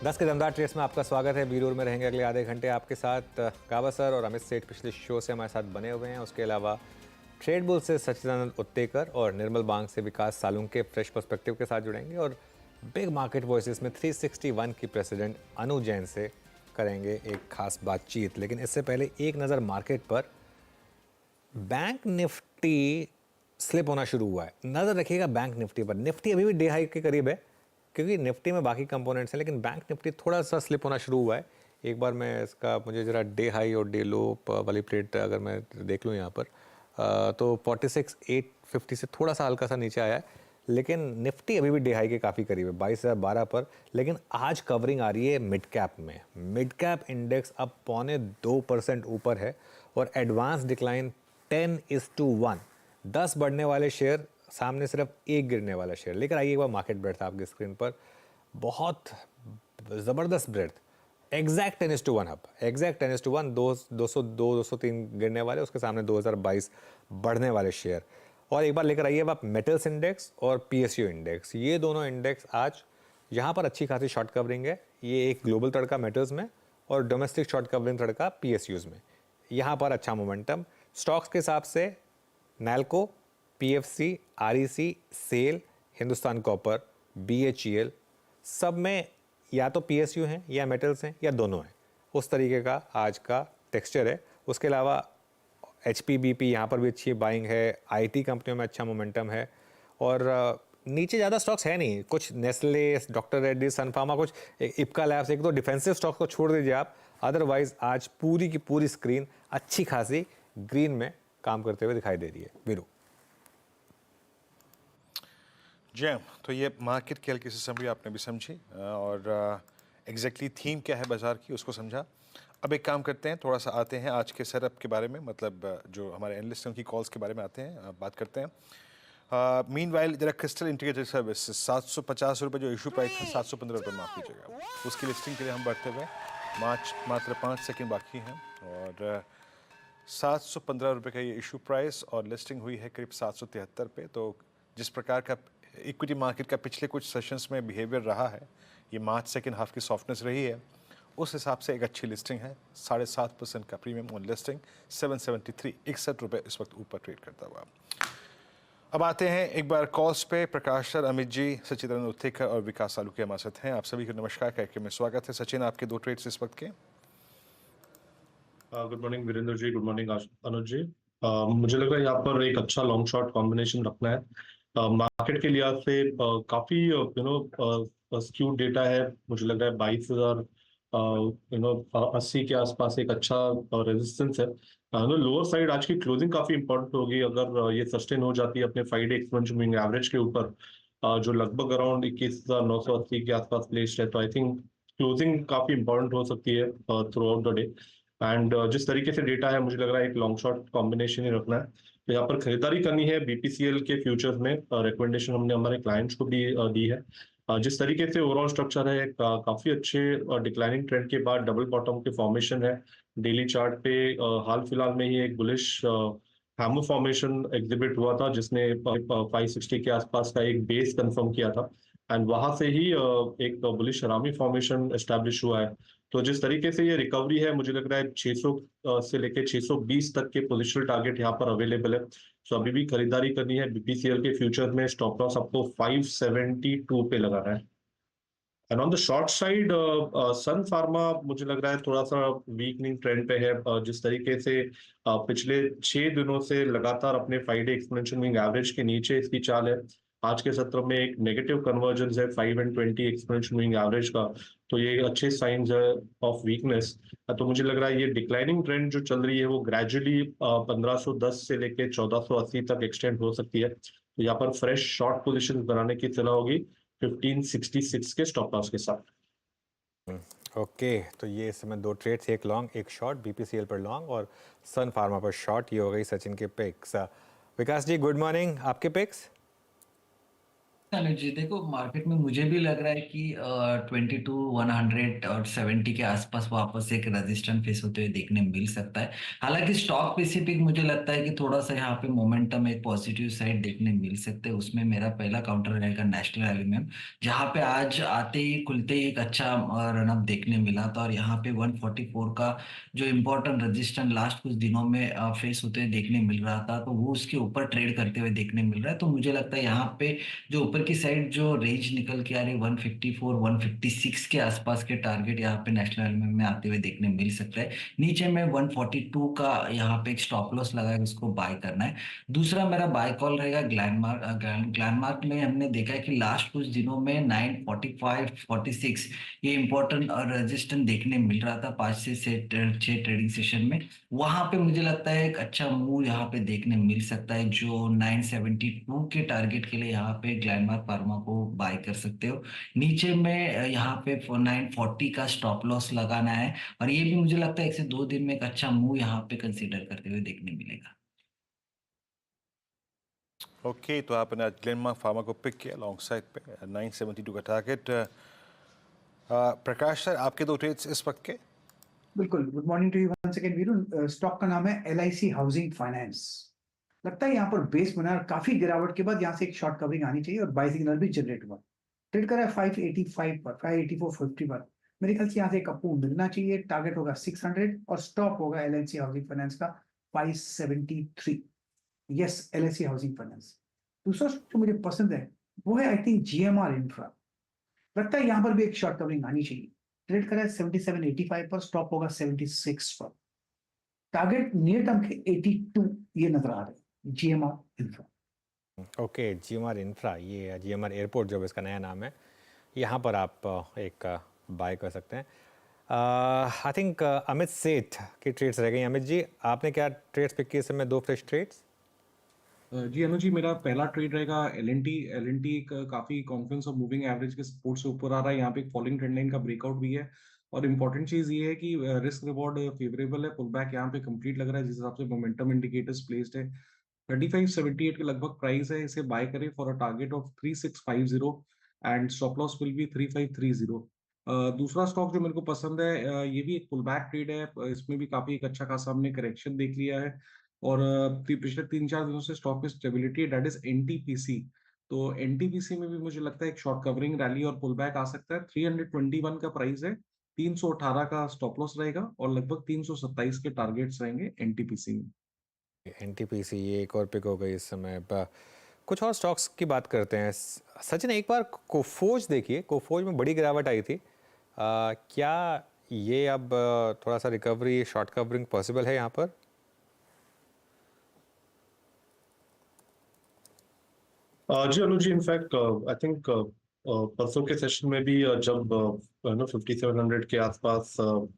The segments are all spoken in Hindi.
10 के दमदार ट्रेड्स में आपका स्वागत है। बीरूर में रहेंगे अगले आधे घंटे आपके साथ कावा सर और अमित सेठ पिछले शो से हमारे साथ बने हुए हैं। उसके अलावा ट्रेड बुल से सच्चिदानंद उत्तेकर और निर्मल बांग से विकास सालुंके फ्रेश पर्सपेक्टिव के साथ जुड़ेंगे और बिग मार्केट वॉइसेस में 361 की प्रेसिडेंट अनु जैन से करेंगे एक खास बातचीत। लेकिन इससे पहले एक नज़र मार्केट पर। बैंक निफ्टी स्लिप होना शुरू हुआ है, नज़र रखिएगा बैंक निफ्टी पर। निफ्टी अभी भी डे हाई के करीब है क्योंकि निफ्टी में बाकी कंपोनेंट्स हैं, लेकिन बैंक निफ्टी थोड़ा सा स्लिप होना शुरू हुआ है। एक बार मैं इसका मुझे ज़रा डे हाई और डे लो वाली प्लेट अगर मैं देख लूँ यहाँ पर तो 46,850 से थोड़ा सा हल्का सा नीचे आया है, लेकिन निफ्टी अभी भी डे हाई के काफ़ी करीब है 22,012 पर। लेकिन आज कवरिंग आ रही है मिड कैप में। मिड कैप इंडेक्स अब 0.25% ऊपर है और एडवांस डिक्लाइन 10:1। 10 बढ़ने वाले शेयर सामने सिर्फ एक गिरने वाला शेयर। लेकर आइए एक बार मार्केट ब्रेड्थ आपकी स्क्रीन पर। बहुत ज़बरदस्त ब्रेड्थ। एग्जैक्ट 10:1 अब, एग्जैक्ट 10:1। 202 203 गिरने वाले, उसके सामने 2022 बढ़ने वाले शेयर। और एक बार लेकर आइए अब आप मेटल्स इंडेक्स और पीएसयू इंडेक्स। ये दोनों इंडेक्स आज यहाँ पर अच्छी खासी शॉर्ट कवरिंग है। ये एक ग्लोबल तड़का मेटल्स में और डोमेस्टिक शॉर्ट कवरिंग तड़का पीएसयूज़ में। यहाँ पर अच्छा मोमेंटम स्टॉक्स के हिसाब से Nalco, PFC, REC, SAIL, Hindustan copper, BHEL, सब में या तो पीएसयू हैं या मेटल्स हैं या दोनों हैं। उस तरीके का आज का टेक्सचर है। उसके अलावा एचपीबीपी यहाँ पर भी अच्छी बाइंग है। आईटी कंपनियों में अच्छा मोमेंटम है और नीचे ज़्यादा स्टॉक्स है नहीं। कुछ नेस्ले, डॉक्टर रेड्डी, सन फार्मा, कुछ इप्का लैब्स, एक दो डिफेंसिव स्टॉक्स को छोड़ दीजिए आप। अदरवाइज आज पूरी की पूरी स्क्रीन अच्छी खासी ग्रीन में काम करते हुए दिखाई दे रही है। वीरू जय, तो ये मार्केट की हल्की सी समरी आपने भी समझी और एग्जैक्टली थीम क्या है बाजार की उसको समझा। अब एक काम करते हैं, थोड़ा सा आते हैं आज के सेटअप के बारे में, मतलब जो हमारे एनालिस्टों की कॉल्स के बारे में आते हैं, बात करते हैं। मीनवाइल जरा क्रिस्टल इंटीग्रेटेड सर्विस 750 रुपये जो इशू प्राइस था 715 रुपये माफ कीजिएगा, उसकी लिस्टिंग के लिए हम बढ़ते हुए मात्र 5 सेकेंड बाकी हैं और 715 रुपये का ये इशू प्राइस और लिस्टिंग हुई है करीब 773 पे। तो जिस प्रकार का इक्विटी मार्केट का पिछले कुछ सेशंस में बिहेवियर रहा है, ये मार्च सेकेंड हाफ की सॉफ्टनेस रही है, उस हिसाब से एक अच्छी लिस्टिंग है। 7.5% का प्रीमियम ऑन लिस्टिंग, 773 61 रुपये इस वक्त ऊपर ट्रेड करता हुआ। अब आते हैं एक बार कॉल्स पे। प्रकाश सर, अमित जी, सच्चिदानंद उत्तेकर और विकास सालुंके हमारे साथ हैं। आप सभी को नमस्कार कार्यक्रम में स्वागत है। सचिन, आपके दो ट्रेड्स इस वक्त के। Good morning Virendra ji, good morning अनुज जी। मुझे लग रहा है यहाँ पर एक अच्छा लॉन्ग शॉर्ट कॉम्बिनेशन रखना है। मार्केट के लिहाज से काफी स्क्यूड डेटा है। मुझे लग रहा है 22,000 80 के आसपास एक अच्छा रेजिस्टेंस है। लोअर साइड आज की क्लोजिंग काफी इंपॉर्टेंट होगी। अगर ये सस्टेन हो जाती है अपने 5 डे एक्सपोनेंशियल मूविंग एवरेज के ऊपर, जो लगभग अराउंड 21,980 के आसपास प्लेस्ड है, तो आई थिंक क्लोजिंग काफी इंपॉर्टेंट हो सकती है through out the day. And जिस तरीके से डेटा है, मुझे लग रहा है एक लॉन्ग शॉर्ट कॉम्बिनेशन ही रखना है। तो यहाँ पर खरीदारी करनी है बीपीसीएल के फ्यूचर्स में। रिकमेंडेशन हमने हमारे क्लाइंट्स को भी दी है। जिस तरीके से ओवरऑल स्ट्रक्चर है, काफी अच्छे डिक्लाइनिंग ट्रेंड के बाद डबल बॉटम के फॉर्मेशन है। डेली चार्ट पे हाल फिलहाल में ही एक बुलिश हैमर फॉर्मेशन एग्जिबिट हुआ था, जिसने 560 के आसपास का एक बेस कंफर्म किया था एंड वहां से ही एक बुलिश हरामी फॉर्मेशन एस्टैब्लिश हुआ है। तो जिस तरीके से ये रिकवरी है, मुझे लग रहा है 600 से लेके 620 तक के पोजिशनल टारगेट यहाँ पर अवेलेबल है। तो अभी भी खरीदारी करनी है बीपीसीएल के फ्यूचर में। स्टॉप लॉस आपको 572 पे लगाना है। And on the short side Sun Pharma मुझे लग रहा है थोड़ा सा वीकनिंग ट्रेंड पे है। जिस तरीके से पिछले 6 दिनों से लगातार अपने 5 डे एक्सपोनेंशियल मूविंग एवरेज के नीचे इसकी चाल है। आज के सत्र में एक नेगेटिव कन्वर्जेंस है 5 and 20 एक्सपोनेंशियल मूविंग एवरेज का, तो ये अच्छे साइंस है ऑफ वीकनेस। तो मुझे लग रहा है ये डिक्लाइनिंग ट्रेंड जो चल रही है वो ग्रेजुअली 1510 से लेके 1480 तक एक्सटेंड हो सकती है। तो यहाँ पर फ्रेश शॉर्ट पोजिशन बनाने की सलाह होगी 1566 के स्टॉप लॉस के साथ। ओके, तो ये इस समय दो ट्रेड्स, एक लॉन्ग एक शॉर्ट, बीपीसीएल पर लॉन्ग और सन फार्मा पर शॉर्ट। ये हो गई सचिन के पिक्स। विकास जी गुड मॉर्निंग, आपके पिक्स। अनुज जी देखो, मार्केट में मुझे भी लग रहा है कि 22 100 और 70 के आसपास वापस एक रेजिस्टेंस फेस होते हुए देखने मिल सकता है। हालांकि स्टॉक स्पेसिफिक मुझे लगता है कि थोड़ा सा यहाँ पे मोमेंटम एक पॉजिटिव साइड देखने मिल सकते हैं। उसमें मेरा पहला काउंटर रहेगा नेशनल एल्यूमिनियम, जहाँ पे आज आते ही खुलते ही एक अच्छा रनअप देखने मिला था, और यहाँ पे 144 का जो इम्पोर्टेंट रेजिस्टेंस लास्ट कुछ दिनों में फेस होते हुए देखने मिल रहा था, तो वो उसके ऊपर ट्रेड करते हुए देखने मिल रहा है। तो मुझे लगता है यहाँ पे जो ऊपर की साइड जो रेंज निकल के आ रही है 154 156 के आसपास के टारगेट यहाँ पे नेशनल एल्यूमिनियम में आते हुए देखने मिल सकता है। नीचे में 142 का यहाँ पे एक स्टॉप लॉस लगा है, उसको बाय करना है। दूसरा मेरा बाय कॉल रहेगा ग्लैनमार्क। ग्लैनमार्क में हमने देखा है कि लास्ट कुछ दिनों में 945 46 ये इंपॉर्टेंट रेजिस्टेंस देखने मिल रहा था 5 से 6 ट्रेडिंग सेशन में। वहां पे मुझे लगता है एक अच्छा मूव यहाँ पे देखने मिल सकता है, जो 972 के टारगेट के लिए यहाँ पे ग्लैनमार्क फार्मा को बाय कर सकते हो। नीचे में यहाँ पे 940 का स्टॉप लॉस लगाना है, और ये भी मुझे लगता है 1 से 2 दिन में एक अच्छा मूव यहाँ पे कंसीडर करते हुए देखने मिलेगा। ओके, तो आपने आज ग्लेनमार्क फार्मा को पिक किया लॉन्ग साइड पे 972 का टारगेट। प्रकाश सर, आपके दो ट्रेड्स इस वक्त के। बिल्कुल। Good morning to you one second Veeru. Stock का नाम है LIC हाउसिंग फाइनेंस। लगता है यहाँ पर बेस बना है और काफी गिरावट के बाद यहाँ से एक शॉर्ट कवरिंग आनी चाहिए और बाय सिग्नल भी जनरेट हुआ। ट्रेड करा है 585 पर, 584.50 पर। मेरे ख्याल से यहाँ से एक अप्पू मिलना चाहिए। टारगेट होगा 600 और स्टॉप होगा LIC हाउसिंग फाइनेंस का 573। Yes, LIC housing finance. दूसरा जो मुझे पसंद है वो है आई थिंक GMR इंफ्रा। लगता है यहाँ पर भी एक शॉर्ट कवरिंग आनी चाहिए। ट्रेड करा है 7785 पर, स्टॉप होगा 76 पर। टारगेट नियर टर्म के 82 ये नजर आ रहे हैं। GMR infra. Okay, GMR infra, ये जीएमआर एयरपोर्ट जो इसका नया नाम है, यहाँ पर आप एक बाय कर सकते हैं। आई थिंक अमित सेठ की ट्रेड्स रह गई। अमित जी, आपने क्या ट्रेड्स पिक किए इस समय? 2 फ्रेश ट्रेड्स। जी अनुज जी, मेरा पहला ट्रेड रहेगा एल एन टी काफी कॉन्फ्रेंस और मूविंग एवरेज के सपोर्ट से ऊपर आ रहा है। यहाँ पे एक फॉलिंग ट्रेंड लाइन का ब्रेकआउट भी है, और इम्पोर्टेंट चीज ये है कि रिस्क रिवॉर्ड फेवरेबल है। पुल बैक यहाँ पे कंप्लीट लग रहा है, जिस हिसाब से मोमेंटम इंडिकेटर्स प्लेस्ड है। 3578 के लगभग प्राइस है, इसे बाय करें for a target of 3650 and stop loss will be 3530। दूसरा स्टॉक जो मेरे को पसंद है, ये भी एक पुल बैक ट्रेड है। इसमें भी काफी एक अच्छा खासा हमने करेक्शन देख लिया है, और पिछले 3-4 दिनों से स्टॉक में स्टेबिलिटी है, दैट इज NTPC। तो NTPC में भी मुझे लगता है एक शॉर्ट कवरिंग रैली और पुल बैक आ सकता है। 321 का प्राइस है, 318 का स्टॉप लॉस रहेगा, और लगभग 327 के टारगेट्स रहेंगे NTPC में। एनटीपीसी ये एक और पिक हो गई इस समय। कुछ और स्टॉक्स की बात करते हैं। सचिन, एक बार कोफोज देखिए, कोफोज में बड़ी गिरावट आई थी। क्या ये अब थोड़ा सा रिकवरी, शॉर्ट कवरिंग पॉसिबल है यहाँ पर? जी अनुज जी, इनफैक्ट आई थिंक परसों के सेशन में भी जब 5700 के आसपास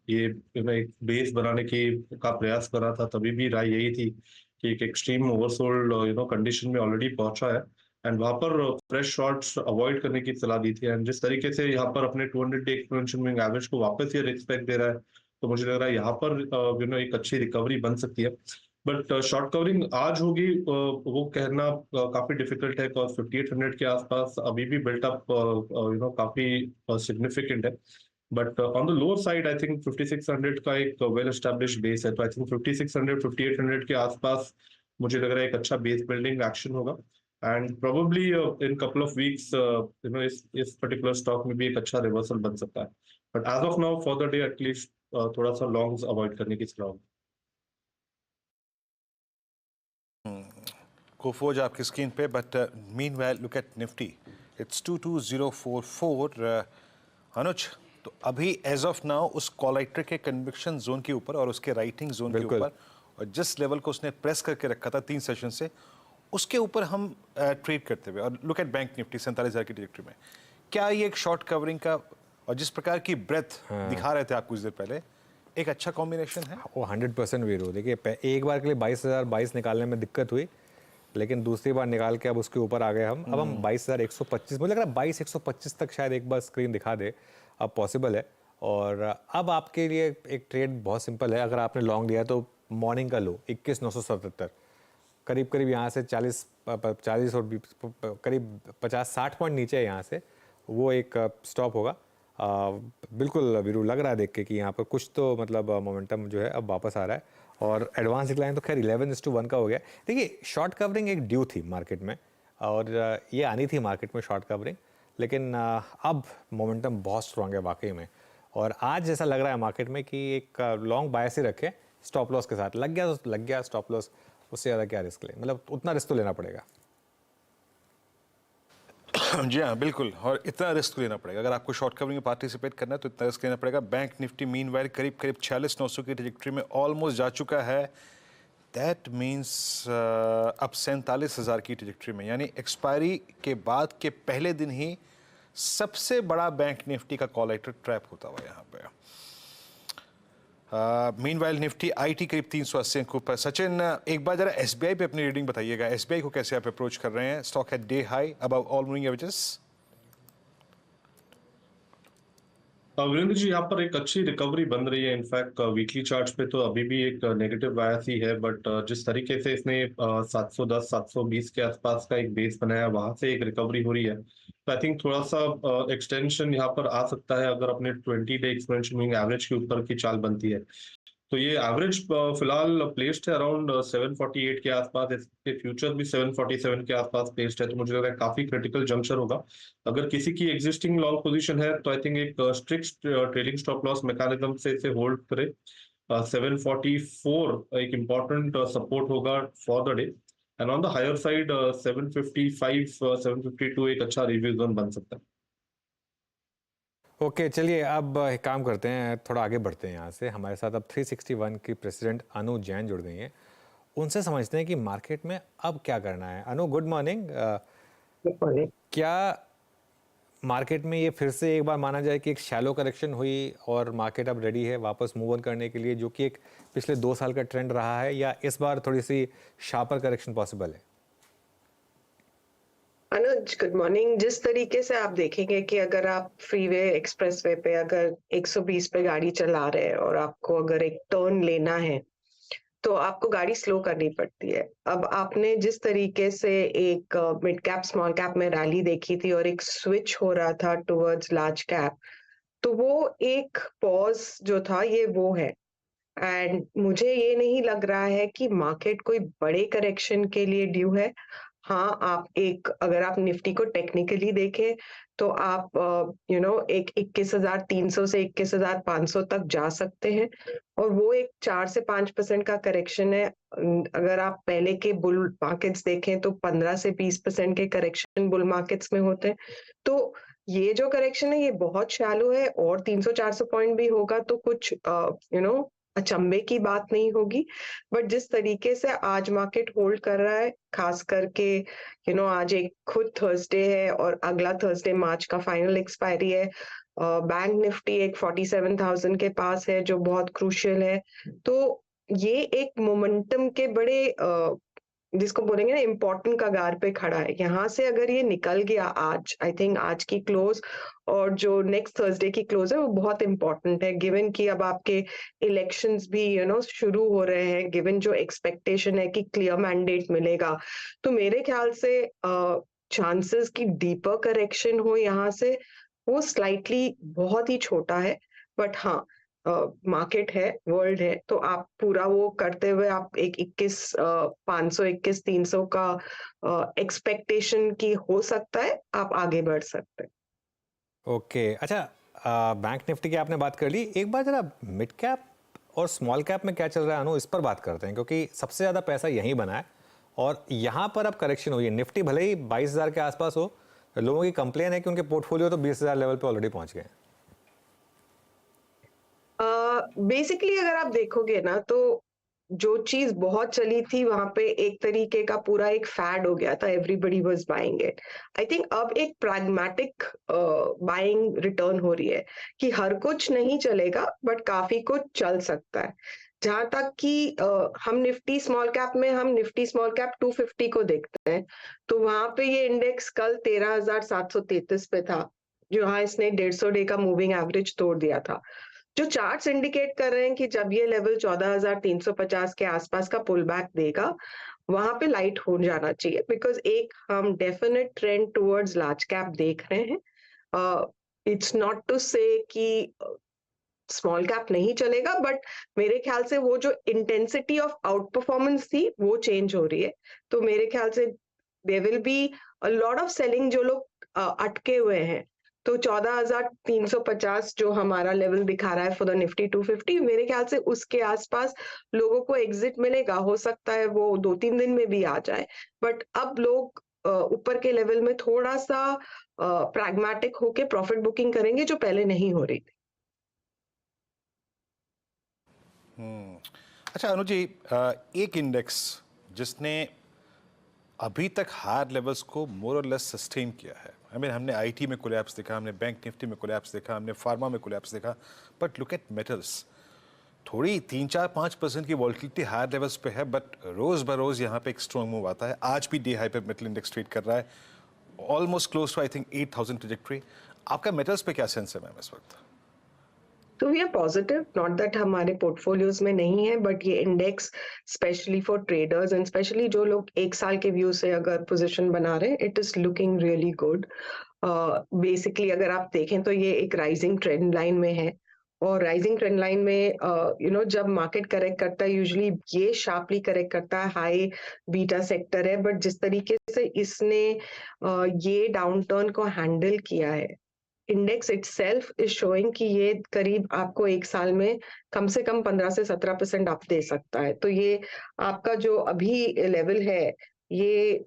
ये एक बेस बनाने की का प्रयास कर रहा था, तभी भी राय यही थी कि एक एक्सट्रीम ओवरसोल्ड कंडीशन में ऑलरेडी पहुंचा है, एंड वहां पर फ्रेश शॉर्ट्स अवॉइड करने की सलाह दी थी। एंड जिस तरीके से यहाँ पर अपने 200 डे एक्सपोनेंशियल मूविंग एवरेज को वापस ये रिस्पेक्ट दे रहा है, तो मुझे लग रहा है यहाँ पर एक अच्छी रिकवरी बन सकती है। बट शॉर्ट कवरिंग आज होगी वो कहना काफी डिफिकल्ट है, बिकॉज 5800 के आसपास अभी भी बिल्टअप काफी सिग्निफिकेंट है। But on the lower side I think 5600 का एक वेल एस्टेब्लिश्ड बेस है, तो आई थिंक 5600 5800 के आसपास मुझे लग रहा है एक अच्छा बेस बिल्डिंग एक्शन होगा। And probably in couple of weeks इस पर्टिकुलर स्टॉक में भी एक अच्छा रिवर्सल बन सकता है। But as of now for the day at least थोड़ा सा लॉन्ग्स अवॉइड करने की सलाह होगी। कोफोज आपकी स्क्रीन पे, but meanwhile look at Nifty, it's 22044। अनुज, तो अभी एज ऑफ नाउ उस कॉलेक्टर के कन्विक्शन जोन के ऊपर और उसके राइटिंग जोन के ऊपर, और जिस लेवल को उसने प्रेस करके रखा था 3 सेशन से, उसके ऊपर हम ट्रेड करते हुए, और लुक एट बैंक निफ्टी 47,000 की ट्रेजेक्टरी में, क्या ये एक शॉर्ट कवरिंग का, और जिस प्रकार की ब्रेथ दिखा रहे थे आप कुछ देर पहले, एक अच्छा कॉम्बिनेशन है? वो 100% वीरो। देखिए, एक बार के लिए 22,022 निकालने में दिक्कत हुई, लेकिन दूसरी बार निकाल के अब उसके ऊपर आ गए हम। अब हम 22,125, मुझे लग रहा है 22,125 तक शायद एक बार स्क्रीन दिखा दे, अब पॉसिबल है। और अब आपके लिए एक ट्रेड बहुत सिंपल है। अगर आपने लॉन्ग लिया तो मॉर्निंग का लो 21,977, करीब करीब यहाँ से 40 40 और करीब 50-60 पॉइंट नीचे है यहाँ से, वो एक स्टॉप होगा। बिल्कुल वीरू, लग रहा है देख के कि यहाँ पर कुछ तो मतलब मोमेंटम जो है अब वापस आ रहा है। और एडवांस डिक्लाइन तो खैर 11:1 का हो गया। देखिए, शॉर्ट कवरिंग एक ड्यू थी मार्केट में, और ये आनी थी मार्केट में शॉर्ट कवरिंग, लेकिन अब मोमेंटम बहुत स्ट्रांग है वाकई में। और आज जैसा लग रहा है मार्केट में कि एक लॉन्ग बायस ही रखें स्टॉप लॉस के साथ। लग गया तो लग गया स्टॉप लॉस, उससे ज़्यादा क्या रिस्क ले, मतलब उतना रिस्क तो लेना पड़ेगा। जी हाँ, बिल्कुल, और इतना रिस्क लेना पड़ेगा। अगर आपको शॉर्ट कवरिंग में पार्टिसिपेट करना है तो इतना रिस्क लेना पड़ेगा। बैंक निफ्टी मीनवाइल करीब 46,900 की ट्रैजेक्टरी में ऑलमोस्ट जा चुका है। दैट मीन्स अब 47,000 की ट्रैजेक्टरी में, यानी एक्सपायरी के बाद के पहले दिन ही सबसे बड़ा बैंक निफ्टी का कॉल लेटर ट्रैप होता हुआ यहाँ पे। मीनवाइल निफ्टी आईटी करीब 380 के ऊपर। सचिन, एक बार जरा एसबीआई पे अपनी रीडिंग बताइएगा। एसबीआई को कैसे आप अप्रोच कर रहे हैं? स्टॉक है day high above all moving averages. Virendra ji, यहाँ पर एक अच्छी रिकवरी बन रही है। इनफैक्ट वीकली चार्ट पे तो अभी भी एक नेगेटिव बायस ही है, बट जिस तरीके से इसने 710 720 के आसपास का एक बेस बनाया, वहां से एक रिकवरी हो रही है। तो आई थिंक थोड़ा सा एक्सटेंशन यहाँ पर आ सकता है अगर अपने 20 डे एक्सपोनेंशियल मूविंग एवरेज के ऊपर की चाल बनती है। तो ये एवरेज फिलहाल प्लेस्ड है अराउंड 748 के आसपास। इसके फ्यूचर भी 747 के आसपास प्लेस्ड है, तो मुझे लग रहा है काफी क्रिटिकल जंक्शन होगा। अगर किसी की एग्जिस्टिंग लॉन्ग पोजीशन है तो आई थिंक एक strict trailing stop loss mechanism से इसे होल्ड करे। 744 एक इम्पॉर्टेंट सपोर्ट होगा for the day, and on the higher side 755 752 एक अच्छा रिव्यू जोन बन सकता है। ओके, चलिए अब एक काम करते हैं, थोड़ा आगे बढ़ते हैं यहाँ से। हमारे साथ अब 361 की प्रेसिडेंट अनु जैन जुड़ गई हैं। उनसे समझते हैं कि मार्केट में अब क्या करना है। अनु, गुड मॉर्निंग। क्या मार्केट में ये फिर से एक बार माना जाए कि एक शैलो करेक्शन हुई और मार्केट अब रेडी है वापस मूव ऑन करने के लिए, जो कि एक पिछले 2 साल का ट्रेंड रहा है, या इस बार थोड़ी सी शार्पर करेक्शन पॉसिबल है? अनुज, गुड मॉर्निंग। जिस तरीके से आप देखेंगे कि अगर आप फ्रीवे एक्सप्रेसवे पे अगर 120 पे गाड़ी चला रहे हैं और आपको अगर एक टर्न लेना है तो आपको गाड़ी स्लो करनी पड़ती है। अब आपने जिस तरीके से एक मिड कैप स्मॉल कैप में रैली देखी थी और एक स्विच हो रहा था टुवर्ड्स लार्ज कैप, तो वो एक पॉज जो था ये वो है। एंड मुझे ये नहीं लग रहा है कि मार्केट कोई बड़े करेक्शन के लिए ड्यू है। हाँ, आप अगर आप निफ्टी को टेक्निकली देखें तो आप एक 21,300 से 21,500 तक जा सकते हैं, और वो एक 4 से 5% का करेक्शन है। अगर आप पहले के बुल मार्केट्स देखें तो 15 से 20% के करेक्शन बुल मार्केट्स में होते हैं। तो ये जो करेक्शन है ये बहुत शैलो है, और 300-400 पॉइंट भी होगा तो कुछ अचंभे की बात नहीं होगी। बट जिस तरीके से आज मार्केट होल्ड कर रहा है, खास करके आज एक खुद थर्सडे है और अगला थर्सडे मार्च का फाइनल एक्सपायरी है। बैंक निफ्टी एक 47,000 के पास है जो बहुत क्रूशियल है। तो ये एक मोमेंटम के बड़े जिसको बोलेंगे ना इम्पोर्टेंट कगार पे खड़ा है। यहाँ से अगर ये निकल गया आज, आई थिंक आज की क्लोज और जो नेक्स्ट थर्सडे की क्लोज है वो बहुत इंपॉर्टेंट है, गिवन कि अब आपके इलेक्शंस भी शुरू हो रहे हैं, गिवन जो एक्सपेक्टेशन है कि क्लियर मैंडेट मिलेगा। तो मेरे ख्याल से चांसेस की डीपर करेक्शन हो यहाँ से वो स्लाइटली बहुत ही छोटा है। बट हाँ, मार्केट है, वर्ल्ड है, तो आप पूरा वो करते हुए आप एक 21,500 21,300 का एक्सपेक्टेशन की हो सकता है, आप आगे बढ़ सकते हैं। ओके, अच्छा, बैंक निफ्टी की आपने बात कर ली। एक बार जरा मिड कैप और स्मॉल कैप में क्या चल रहा है अनु, इस पर बात करते हैं, क्योंकि सबसे ज़्यादा पैसा यहीं बना है और यहाँ पर अब करेक्शन हुई है। निफ्टी भले ही 22,000 के आसपास हो, लोगों की कंप्लेन है कि उनके पोर्टफोलियो तो 20,000 लेवल पे ऑलरेडी पहुंच गए हैं। बेसिकली अगर आप देखोगे ना तो जो चीज बहुत चली थी वहां पे एक तरीके का पूरा एक फैड हो गया था, everybody was buying it. I think अब एक प्रैग्मेटिक बाइंग रिटर्न हो रही है कि हर कुछ नहीं चलेगा बट काफी कुछ चल सकता है। जहां तक कि हम निफ्टी स्मॉल कैप 250 को देखते हैं तो वहां पे ये इंडेक्स कल 13,733 पे था, जहां इसने 150 डे का मूविंग एवरेज तोड़ दिया था। जो चार्ट्स इंडिकेट कर रहे हैं कि जब ये लेवल 14,350 के आसपास का पुल बैक देगा वहां पे लाइट हो जाना चाहिए, बिकॉज एक हम definite trend towards large cap देख रहे हैं. इट्स नॉट टू से कि स्मॉल कैप नहीं चलेगा, बट मेरे ख्याल से वो जो इंटेंसिटी ऑफ आउट परफॉर्मेंस थी वो चेंज हो रही है. तो मेरे ख्याल से there will be a lot of selling, जो लोग अटके हुए हैं. तो 14,350 जो हमारा लेवल दिखा रहा है फॉर द निफ्टी 250, मेरे ख्याल से उसके आसपास लोगों को एग्जिट मिलेगा. हो सकता है वो 2-3 दिन में भी आ जाए, बट अब लोग ऊपर के लेवल में थोड़ा सा प्रैग्मेटिक होके प्रॉफिट बुकिंग करेंगे, जो पहले नहीं हो रही थी. अच्छा अनुज जी, एक इंडेक्स जिसने अभी तक हायर लेवल्स को मोर और लेस सस्टेन किया है. आई मीन हमने आईटी में कोलैप्स देखा, हमने बैंक निफ्टी में कोलैप्स देखा, हमने फार्मा में कोलैप्स देखा, बट लुक एट मेटल्स. थोड़ी 3-4-5% की वॉल्टिलिटी हायर लेवल्स पे है, बट रोज बरोज यहाँ पे एक स्ट्रॉन्ग मूव आता है. आज भी डे हाई पे मेटल इंडेक्स ट्रेड कर रहा है, almost close to I think 8,000 trajectory. आपका मेटल्स पे क्या सेंस है मैम इस वक्त? तो we are positive, not that हमारे पोर्टफोलियोज में नहीं है, बट ये index specially for traders and specially जो लोग 1 साल के व्यू से अगर पोजीशन बना रहे हैं, it is looking really good. Basically अगर आप देखें तो ये एक राइजिंग ट्रेंड लाइन में है, और राइजिंग ट्रेंड लाइन में जब मार्केट करेक्ट करता है, यूजुअली ये शार्पली करेक्ट करता है, हाई बीटा सेक्टर है. बट जिस तरीके से इसने ये डाउनटर्न को हैंडल किया है, इंडेक्स इटसेल्फ इज शोइंग कि ये करीब आपको 1 साल में कम से कम 15 से 17% अप दे सकता है. तो ये आपका जो अभी लेवल है, ये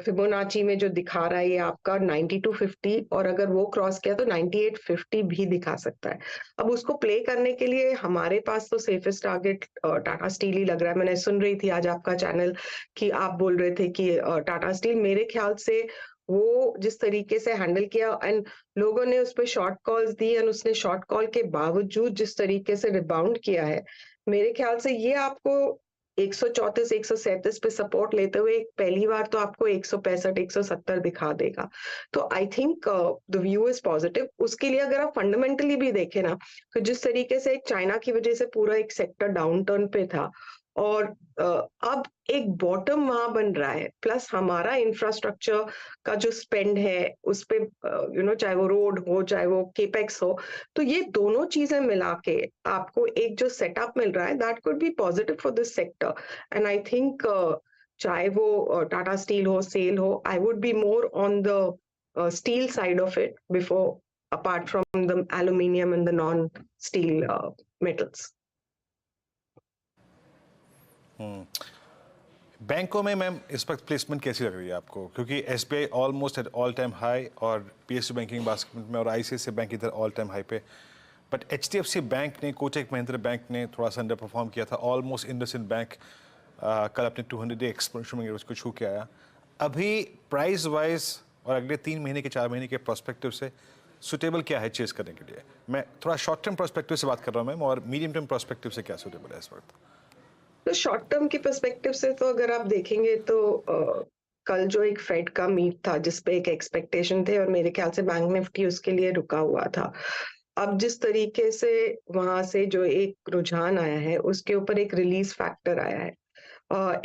फिबोनाची में जो दिखा रहा है, ये आपका 9250, और अगर वो क्रॉस किया तो 9850 भी दिखा सकता है. अब उसको प्ले करने के लिए हमारे पास तो सेफेस्ट टारगेट टाटा स्टील ही लग रहा है. मैंने सुन रही थी आज आपका चैनल कि आप बोल रहे थे कि टाटा स्टील, मेरे ख्याल से वो जिस तरीके से हैंडल किया एंड लोगों ने उस पर शॉर्ट कॉल्स दी, एंड उसने शॉर्ट कॉल के बावजूद जिस तरीके से रिबाउंड किया है, मेरे ख्याल से ये आपको 134-137 पे सपोर्ट लेते हुए पहली बार तो आपको 165-170 दिखा देगा. तो I think the view is positive. उसके लिए अगर आप फंडामेंटली भी देखें ना, तो जिस तरीके से चाइना की वजह से पूरा एक सेक्टर डाउनटर्न पे था, और अब एक बॉटम वहां बन रहा है, प्लस हमारा इंफ्रास्ट्रक्चर का जो स्पेंड है उस पे चाहे वो रोड हो, चाहे वो केपेक्स हो, तो ये दोनों चीजें मिला के आपको एक जो सेटअप मिल रहा है, that could be positive for this sector. And I think चाहे वो टाटा स्टील हो, सेल हो, I would be more on the steel side of it before, apart from the aluminium and the non steel metals. बैंकों में मैम इस वक्त प्लेसमेंट कैसी लग रही है आपको? क्योंकि SBI almost at all time high, और पीएसयू बैंकिंग बास्केट में, और आईसीआईसीआई बैंक इधर ऑल टाइम हाई पे. बट एचडीएफसी बैंक ने, कोटक महिंद्रा बैंक ने थोड़ा सा अंडर परफॉर्म किया था. ऑलमोस्ट इंडसइंड बैंक कल अपने 200 डे एक्सपोनेंशियल उसको छू के आया. अभी प्राइस वाइज और अगले 3 महीने के 4 महीने के प्रोस्पेक्टिव से सुटेबल क्या है चेस करने के लिए? मैं थोड़ा शॉर्ट टर्म प्रोस्पेक्टिव से बात कर रहा हूँ मैम, और मीडियम टर्म प्रोस्पेक्टिव से क्या सुटेबल है इस वक्त? तो शॉर्ट टर्म की पर्सपेक्टिव से तो अगर आप देखेंगे तो कल जो एक फेड का मीट था जिसपे एक एक्सपेक्टेशन थे, और मेरे ख्याल से बैंक निफ्टी उसके लिए रुका हुआ था. अब जिस तरीके से वहां से जो एक रुझान आया है, उसके ऊपर एक रिलीज फैक्टर आया है.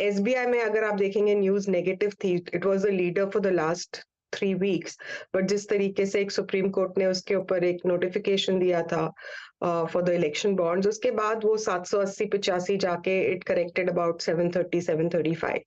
एसबीआई में अगर आप देखेंगे न्यूज नेगेटिव थी, it was the leader for the last 3 weeks, but जिस तरीके से एक सुप्रीम कोर्ट ने उसके ऊपर एक नोटिफिकेशन दिया था फॉर द इलेक्शन बॉन्ड्स, उसके बाद वो 780-85 जाके इट करेक्टेड अबाउट 730-735.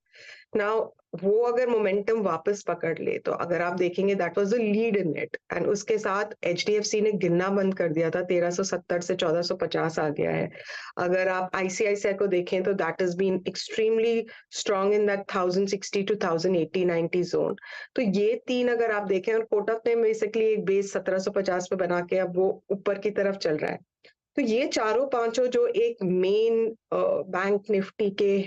नाउ वो अगर मोमेंटम वापस पकड़ ले, तो अगर आप देखेंगे that was the lead in it, and उसके साथ एचडीएफसी ने गिनना बंद कर दिया था, 1370 से 1450 आ गया है. अगर आप आईसीआईसीआई को देखें तो that is been extremely strong in that 1060 to 1080-90 zone. तो ये 3 अगर आप देखें, और कोटक ने बेसिकली एक बेस 1750 पे बना के अब वो ऊपर की तरफ चल रहा है. तो ये चारों पांचों जो एक मेन बैंक निफ्टी के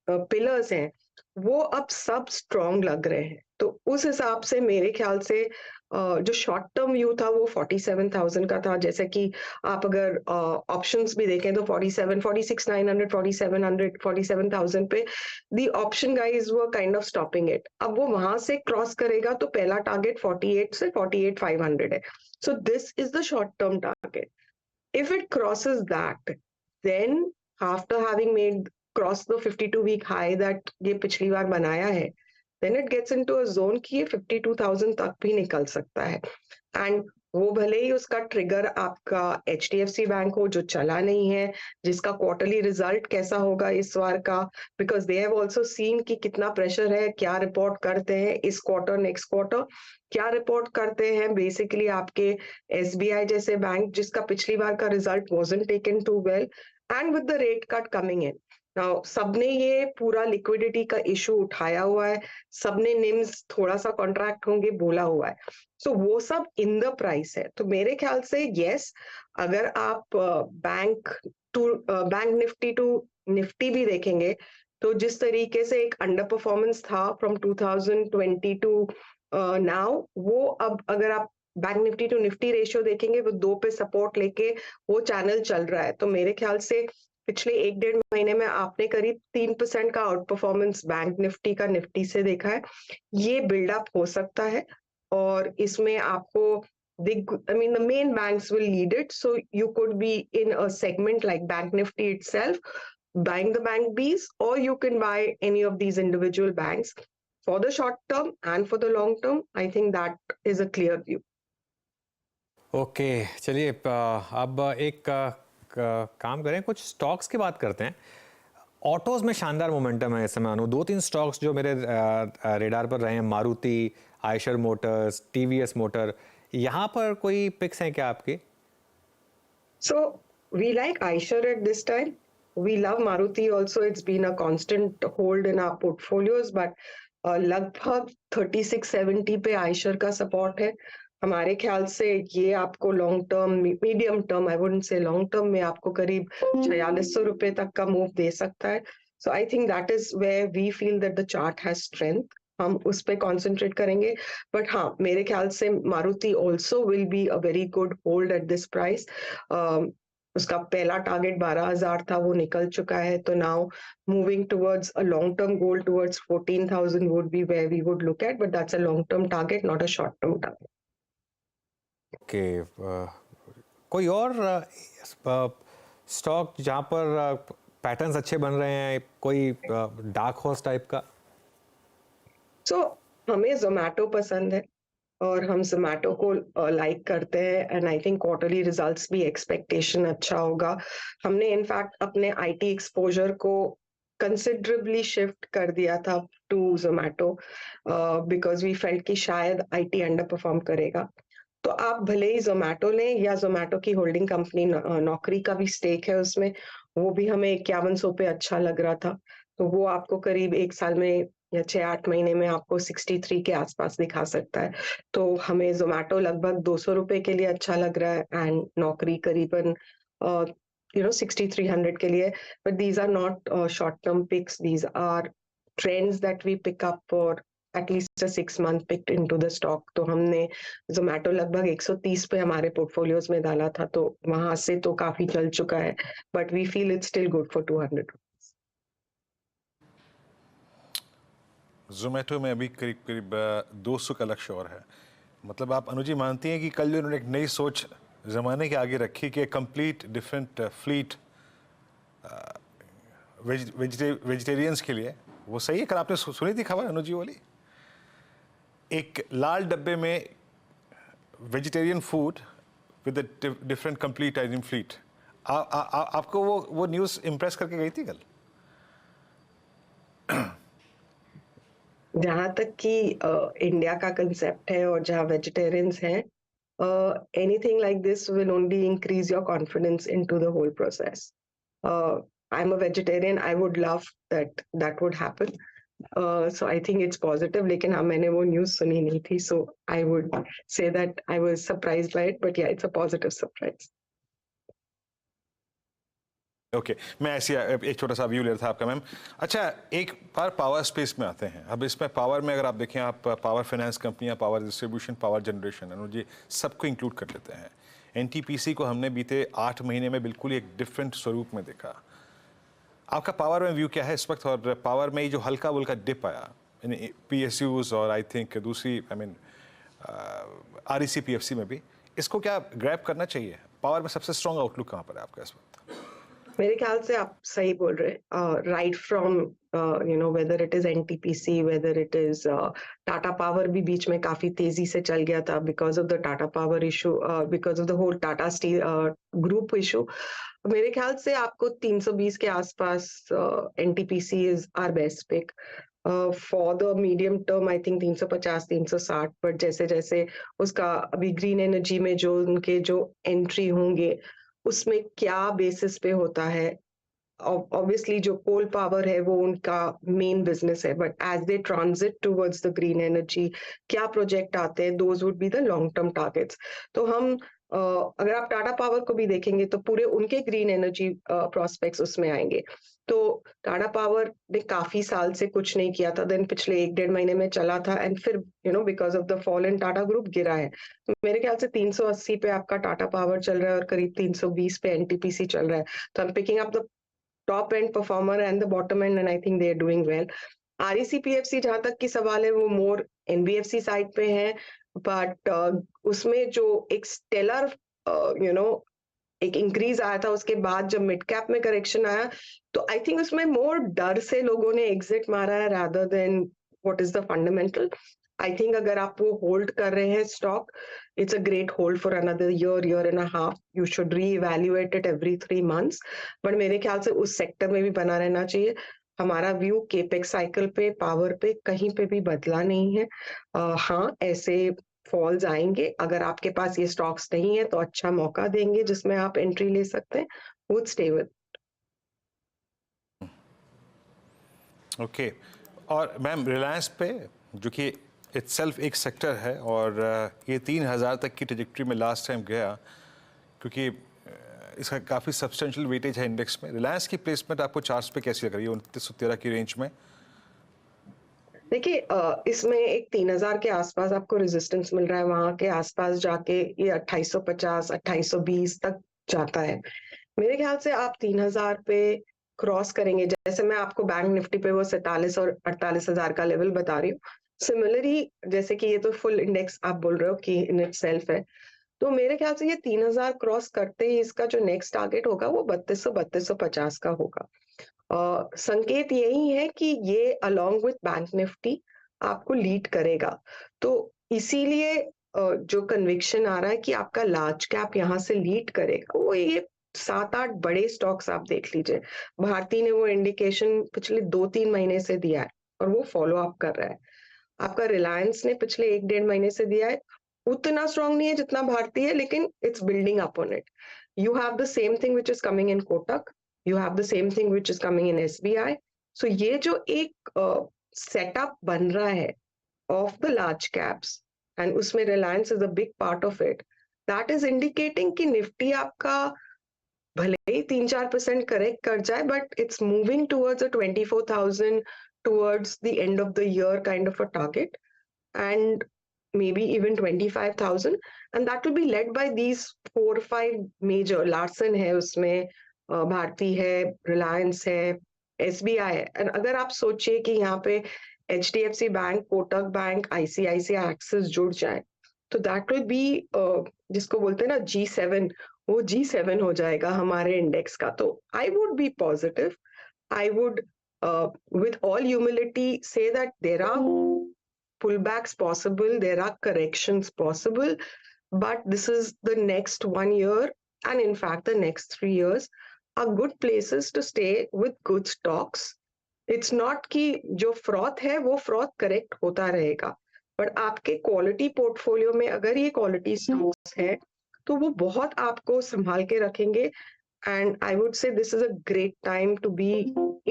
पिलर्स हैं, वो अब सब स्ट्रॉन्ग लग रहे हैं. तो उस हिसाब से मेरे ख्याल से जो शॉर्ट टर्म व्यू था वो 47,000 का था. जैसे कि आप अगर ऑप्शंस भी देखें तो 47, 46,900, 4700, 47,000 पे दी ऑप्शन गाइज वो काइंड ऑफ स्टॉपिंग इट. अब वो वहां से क्रॉस करेगा तो पहला टारगेट 48 से 48,500 है. So this is the short term target. If it crosses that, then after having made cross the 52-week high that ये पिछली बार बनाया है, then it gets into a zone कि ये 52,000 तक भी निकल सकता है। एंड वो भले ही उसका ट्रिगर आपका HDFC बैंक हो जो चला नहीं है, जिसका क्वार्टरली रिजल्ट कैसा होगा इस बार का, because they have also seen कि कितना प्रेशर है, क्या रिपोर्ट करते हैं इस क्वार्टर, नेक्स्ट क्वार्टर क्या रिपोर्ट करते हैं। बेसिकली आपके SBI जैसे बैंक जिसका पिछली बार का result wasn't taken too well, and with the rate cut coming in now, सबने ये पूरा लिक्विडिटी का इशू उठाया हुआ है, सबने निम्स थोड़ा सा कॉन्ट्रैक्ट होंगे बोला हुआ है, सो वो सब इन द प्राइस है। तो मेरे ख्याल से यस, अगर आप बैंक निफ्टी टू निफ्टी भी देखेंगे तो जिस तरीके से एक अंडर परफॉर्मेंस था फ्रॉम 2020 टू नाउ, वो अब अगर आप bank Nifty to Nifty ratio देखेंगे वो 2 पे सपोर्ट लेके वो चैनल चल रहा है। तो मेरे ख्याल से पिछले 1-1.5 महीने में आपने करीब 3% का आउट परफॉर्मेंस बैंक निफ्टी का निफ्टी से देखा है। ये बिल्डअप हो सकता है और इसमें आपको I mean, the main banks will lead it. So you could be in a segment like Bank Nifty itself, buying the bank Bs, or you can buy any of these individual banks. For the short term and for the long term, I think that is a clear view. Okay चलिए अब एक काम करें, कुछ स्टॉक्स की बात करते हैं। ऑटोज़ में शानदार मोमेंटम है इस समय अनु। 2-3 स्टॉक्स जो मेरे रेडार पर रहे हैं, Maruti, Eicher Motors, TVS motor, यहाँ पर कोई पिक्स हैं क्या आपकी? So we like Eicher at this time. We love Maruti also. It's been a constant hold in our portfolios, but लगभग 3670 पे Eicher का सपोर्ट है। हमारे ख्याल से ये आपको long term, medium term, I wouldn't say long term में आपको करीब 4600 रुपए तक का मूव दे सकता है। So I think that is where we feel that the chart has strength, हम उस पे कॉन्सेंट्रेट करेंगे। बट हाँ, मेरे ख्याल से Maruti also will be a very good hold at this price. उसका पहला टारगेट 12,000 था, वो निकल चुका है। तो now moving towards a long term goal towards 14,000 would be where we would look at, but that's a long term target, not a short term target. Okay, कोई और स्टॉक जहाँ पर पैटर्न्स अच्छे बन रहे हैं, कोई डार्क हॉर्स टाइप का? सो हमें जोमैटो पसंद है और हम जोमैटो को लाइक करते हैं, and I think quarterly results भी एक्सपेक्टेशन अच्छा होगा। हमने इनफैक्ट अपने IT एक्सपोजर को कंसिडरेबली शिफ्ट कर दिया था to Zomato because we felt कि शायद IT अंडर परफॉर्म करेगा। तो आप भले ही जोमैटो लें या जोमैटो की होल्डिंग कंपनी नौकरी का भी स्टेक है उसमें, वो भी हमें 5100 पे अच्छा लग रहा था। तो वो आपको करीब 1 साल में या 6-8 महीने में आपको 63 के आसपास दिखा सकता है। तो हमें जोमैटो लगभग 200 रुपए के लिए अच्छा लग रहा है, एंड नौकरी करीबन 6300 के लिए। But these are not short term picks, these are trends that we pick up for at least a 6 month picked into the stock। तो हमने जोमैटो लगभग 130 पे हमारे पोर्टफोलियोज में डाला था, तो वहां से तो काफी चल चुका है, but we feel it's still good for 200 rupees. Zomato में अभी करीब करीब 200 का लक्ष्य और है। मतलब आप अनुजी मानती हैं कि कल जो उन्होंने एक नई सोच ज़माने के आगे रखी कि कंप्लीट डिफरेंट फ्लीट वेजिटेरियंस के लिए, वो सही है? कल आपने सुनी थी खबर अनुजी वाली, एक लाल डब्बे में vegetarian food with different complete item fleet. आपको वो न्यूज़ इम्प्रेस करके गई थी कल? जहां तक कि इंडिया का कंसेप्ट है और जहां वेजिटेरियंस हैं, anything like this will only increase your confidence into the whole process. I am a vegetarian, I would love that would happen. So I think it's positive, लेकिन हाँ, मैंने वो न्यूज़ सुनी नहीं थी, so I would say that I was surprised by it, but yeah, it's a positive surprise. Okay, मैं ऐसी एक छोटा सा व्यू ले रहा था आपका मैम। अच्छा, एक बार पावर स्पेस में आते हैं। अब इसमें पावर में अगर आप देखें, आप पावर फाइनेंस कंपनियां, power distribution, power generation, Anuji सबको इंक्लूड कर लेते हैं। NTPC को हमने बीते 8 महीने में बिल्कुल एक डिफरेंट स्वरूप में देखा। आपका पावर में व्यू क्या है इस वक्त? और पावर में जो हल्का बुल्का डिप आया PSUs और आई थिंक दूसरी REC PFC में भी, इसको क्या ग्रैब करना चाहिए? पावर में सबसे स्ट्रॉन्ग आउटलुक कहाँ पर है आपका इस वक्त? मेरे ख्याल से आप सही बोल रहे हैं, right from whether it is NTPC, whether it is Tata power भी बीच में काफी तेजी से चल गया था because of the Tata power issue, because of the whole Tata steel group issue. मेरे ख्याल से आपको 320 के आसपास NTPC is our best pick for the medium term. I think 350 360, but जैसे जैसे उसका अभी ग्रीन एनर्जी में जो उनके जो एंट्री होंगे उसमें क्या बेसिस पे होता है। ऑब्वियसली जो कोल पावर है वो उनका मेन बिजनेस है, but as they transit towards the green energy क्या प्रोजेक्ट आते हैं, those would be the long term targets. तो हम अगर आप टाटा पावर को भी देखेंगे तो पूरे उनके ग्रीन एनर्जी प्रोस्पेक्ट्स उसमें आएंगे। तो टाटा पावर ने काफी साल से कुछ नहीं किया था, देन पिछले 1-1.5 महीने में चला था एंड फिर because of the fall in Tata group गिरा है। तो मेरे ख्याल से 380 पे आपका टाटा पावर चल रहा है और करीब 320 पे एनटीपीसी चल रहा है। तो I am picking up the top end performer and the bottom end I think they are doing well. REC PFC जहां तक की सवाल है वो मोर एनबीएफसी साइड पे है, बट उसमें जो एक स्टेलर एक इंक्रीज आया था उसके बाद जब मिड कैप में करेक्शन आया, तो आई थिंक उसमें मोर डर से लोगों ने एग्जिट मारा है rather than what is the fundamental. I think अगर आप वो होल्ड कर रहे हैं stock, it's a great hold for another year and a half. You should re-evaluate it every 3 months, but मेरे ख्याल से उस सेक्टर में भी बना रहना चाहिए। हमारा व्यू केपेक्स साइकिल पे, पावर पे कहीं पे भी बदला नहीं है। हाँ, ऐसे फॉल्स आएंगे, अगर आपके पास ये स्टॉक्स नहीं है तो अच्छा मौका देंगे जिसमें आप एंट्री ले सकते हैं। Would stay with. ओके, और मैम रिलायंस पे जो कि इटसेल्फ एक सेक्टर है और ये 3000 तक की ट्रेजेक्ट्री में लास्ट टाइम गया, क्योंकि इसका काफ़ी सब्सटेंशियल वेटेज है इंडेक्स में। रिलायंस की प्लेसमेंट आपको चार्ट्स पे कैसी लग रही है 2913 की रेंज में? देखिए, इसमें एक 3000 के आसपास आपको रेजिस्टेंस मिल रहा है, वहां के आसपास जाके ये 2850 2820 तक जाता है। मेरे ख्याल से आप 3000 पे क्रॉस करेंगे, जैसे मैं आपको बैंक निफ्टी पे वो 47 और 48,000 का लेवल बता रही हूँ। सिमिलरली जैसे कि ये तो फुल इंडेक्स आप बोल रहे हो कि इन इट सेल्फ है, तो मेरे ख्याल से ये 3000 क्रॉस करते ही इसका जो नेक्स्ट टारगेट होगा वो 3200-3250 का होगा। संकेत यही है कि ये अलोंग विथ बैंक निफ्टी आपको लीड करेगा। तो इसीलिए जो कन्विक्शन आ रहा है कि आपका लार्ज कैप यहाँ से लीड करेगा, वो ये 7-8 बड़े स्टॉक्स आप देख लीजिए। भारती ने वो इंडिकेशन पिछले 2-3 महीने से दिया है और वो फॉलो अप कर रहा है। आपका रिलायंस ने पिछले 1-1.5 महीने से दिया है, उतना स्ट्रांग नहीं है जितना भारती है, लेकिन it's building up on it. You have the same thing which is coming in Kotak, you have the same thing which is coming in SBI. So ये जो एक setup बन रहा है of the large caps and उसमें Reliance is a big part of it, that is indicating कि निफ्टी आपका भले ही 3-4% करेक्ट कर जाए, but it's moving towards a 24,000 towards the end of the year kind of a target, and maybe even 25,000, and that will be led by these 4-5 major. Larsen है उसमें, भारती है, रिलायंस है, एसबीआई है। एंड अगर आप सोचिए कि यहाँ पे HDFC bank, Kotak bank, ICICI, axis जुड़ जाए, तो दैट विल बी जिसको बोलते हैं ना G7, वो G7 हो जाएगा हमारे इंडेक्स का। तो I would be positive. I would with all humility say that there are pullbacks possible, there are corrections possible, but this is the next 1 year and in fact the next 3 years are good places to stay with good stocks. It's not कि जो फ्रॉथ है वो फ्रॉथ करेक्ट होता रहेगा, बट आपके क्वालिटी पोर्टफोलियो में अगर ये क्वालिटी स्टॉक्स है तो वो बहुत आपको संभाल के रखेंगे। And I would say this is a great time to be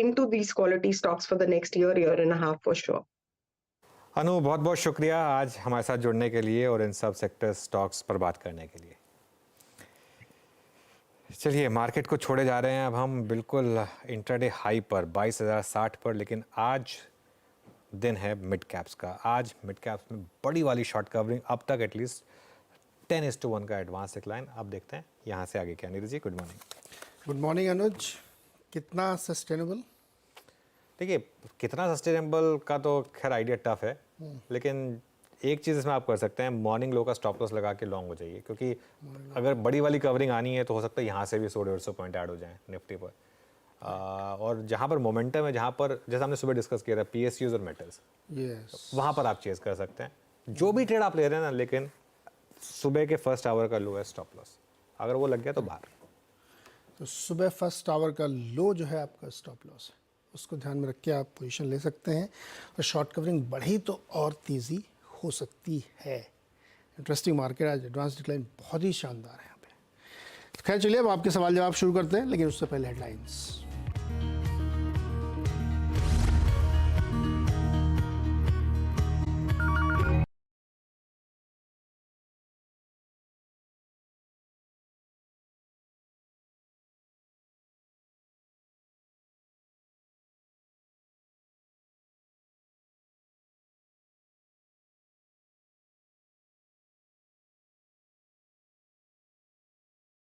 into these quality stocks for the next year and a half for sure. अनु, बहुत बहुत शुक्रिया आज हमारे साथ जुड़ने के लिए और इन सब सेक्टर स्टॉक्स पर बात करने के लिए। चलिए, मार्केट को छोड़े जा रहे हैं अब हम बिल्कुल इंट्राडे हाई पर 22,060 पर, लेकिन आज दिन है मिड कैप्स का। आज मिड कैप्स में बड़ी वाली शॉर्ट कवरिंग, अब तक एटलीस्ट 10:1 का एडवांस डिक्लाइन। अब देखते हैं यहाँ से आगे क्या। Neeraj ji, good morning. Good morning अनुज। कितना सस्टेनेबल? देखिए, कितना सस्टेनेबल का तो खैर आइडिया टफ है, लेकिन एक चीज़ इसमें आप कर सकते हैं, मॉर्निंग लो का स्टॉप लॉस लगा के लॉन्ग हो जाइए, क्योंकि अगर बड़ी वाली कवरिंग आनी है तो हो सकता है यहाँ से भी 100-150 पॉइंट ऐड हो जाएं निफ्टी पर। और जहाँ पर मोमेंटम है, जहाँ पर जैसे हमने सुबह डिस्कस किया था PSUs और मेटल्स, यस, वहाँ पर आप चेज कर सकते हैं जो भी ट्रेड आप ले रहे हैं ना, लेकिन सुबह के फर्स्ट आवर का लो है स्टॉप लॉस, अगर वो लग गया तो बाहर। तो सुबह फर्स्ट आवर का लो जो है आपका स्टॉप लॉस है, उसको ध्यान में रख के आप पोजीशन ले सकते हैं। और शॉर्ट कवरिंग बढ़ी तो और तेज़ी हो सकती है। इंटरेस्टिंग मार्केट, आज एडवांस डिक्लाइन बहुत ही शानदार है यहाँ पे। खैर चलिए अब आपके सवाल जवाब शुरू करते हैं, लेकिन उससे पहले हेडलाइंस।